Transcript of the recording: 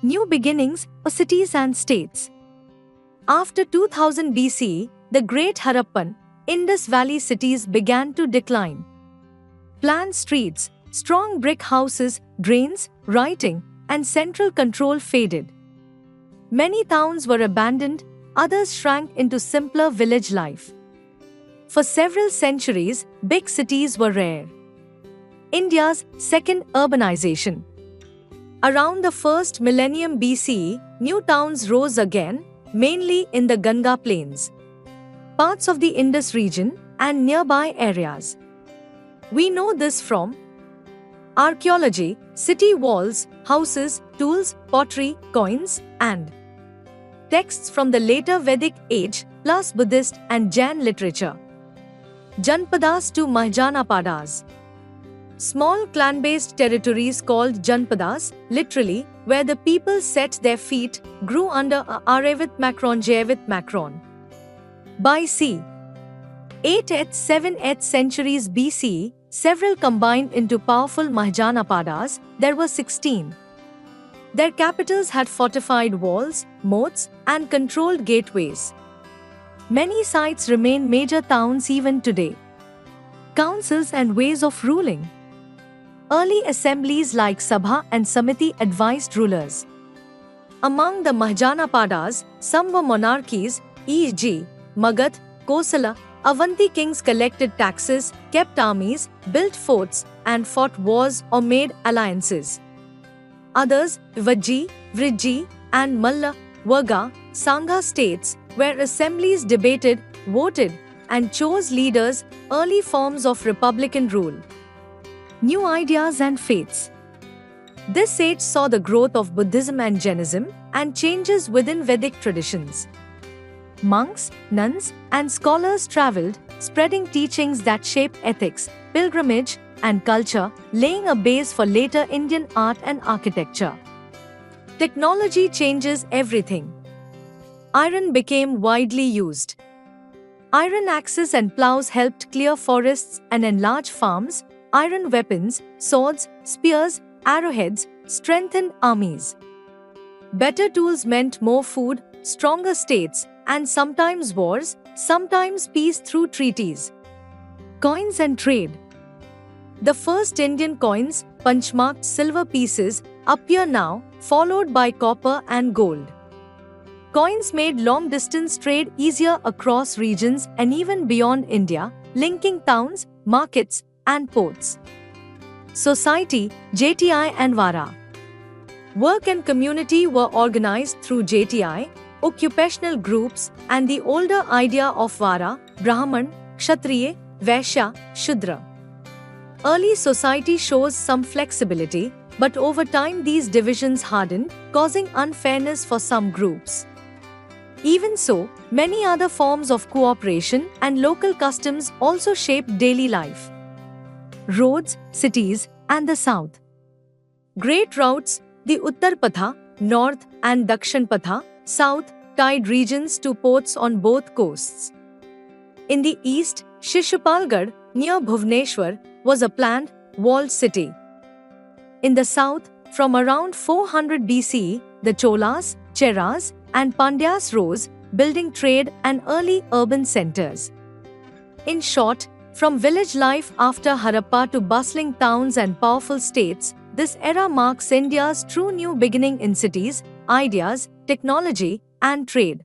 New beginnings of cities and states. After 2000 BCE, the great Harappan, Indus Valley cities began to decline. Planned streets, strong brick houses, drains, writing, and central control faded. Many towns were abandoned, others shrank into simpler village life. For several centuries, big cities were rare. India's second urbanization. Around the first millennium BCE, new towns rose again, mainly in the Ganga plains, parts of the Indus region, and nearby areas. We know this from archaeology, city walls, houses, tools, pottery, coins, and texts from the later Vedic age, plus Buddhist and Jain literature. Janpadas to Mahjanapadas. Small clan-based territories called Janpadas, literally, where the people set their feet, grew under Arayavit Macron. By c. 8th 7th centuries BCE, several combined into powerful Mahjanapadas. There were 16. Their capitals had fortified walls, moats, and controlled gateways. Many sites remain major towns even today. Councils and ways of ruling. Early assemblies like Sabha and Samiti advised rulers. Among the Mahjanapadas, some were monarchies, e.g., Magadh, Kosala, Avanti kings collected taxes, kept armies, built forts, and fought wars or made alliances. Others, Vajji, Vriji, and Malla, Varga, Sangha states, where assemblies debated, voted, and chose leaders, early forms of republican rule. New ideas and faiths. This age saw the growth of Buddhism and Jainism, and changes within Vedic traditions. Monks, nuns, and scholars traveled, spreading teachings that shape ethics, pilgrimage, and culture, laying a base for later Indian art and architecture. Technology changes everything. Iron became widely used. Iron axes and plows helped clear forests and enlarge farms. Iron weapons, swords, spears, arrowheads, strengthened armies. Better tools meant more food, stronger states, and sometimes wars, sometimes peace through treaties. Coins and trade. The first Indian coins, punch-marked silver pieces, appear now, followed by copper and gold. Coins made long-distance trade easier across regions and even beyond India, linking towns, markets, and ports. Society, JTI and Vara. Work and community were organized through JTI, occupational groups, and the older idea of Vara, Brahman, Kshatriya, Vaishya, Shudra. Early society shows some flexibility, but over time these divisions hardened, causing unfairness for some groups. Even so, many other forms of cooperation and local customs also shaped daily life. Roads, cities, and the south. Great routes, the Uttar Patha, north, and Dakshin Patha, south, tied regions to ports on both coasts. In the east, Shishupalgarh, near Bhubaneswar, was a planned, walled city. In the south, from around 400 BCE, the Cholas, Cheras, and Pandyas rose, building trade and early urban centers. In short, from village life after Harappa to bustling towns and powerful states, this era marks India's true new beginning in cities, ideas, technology, and trade.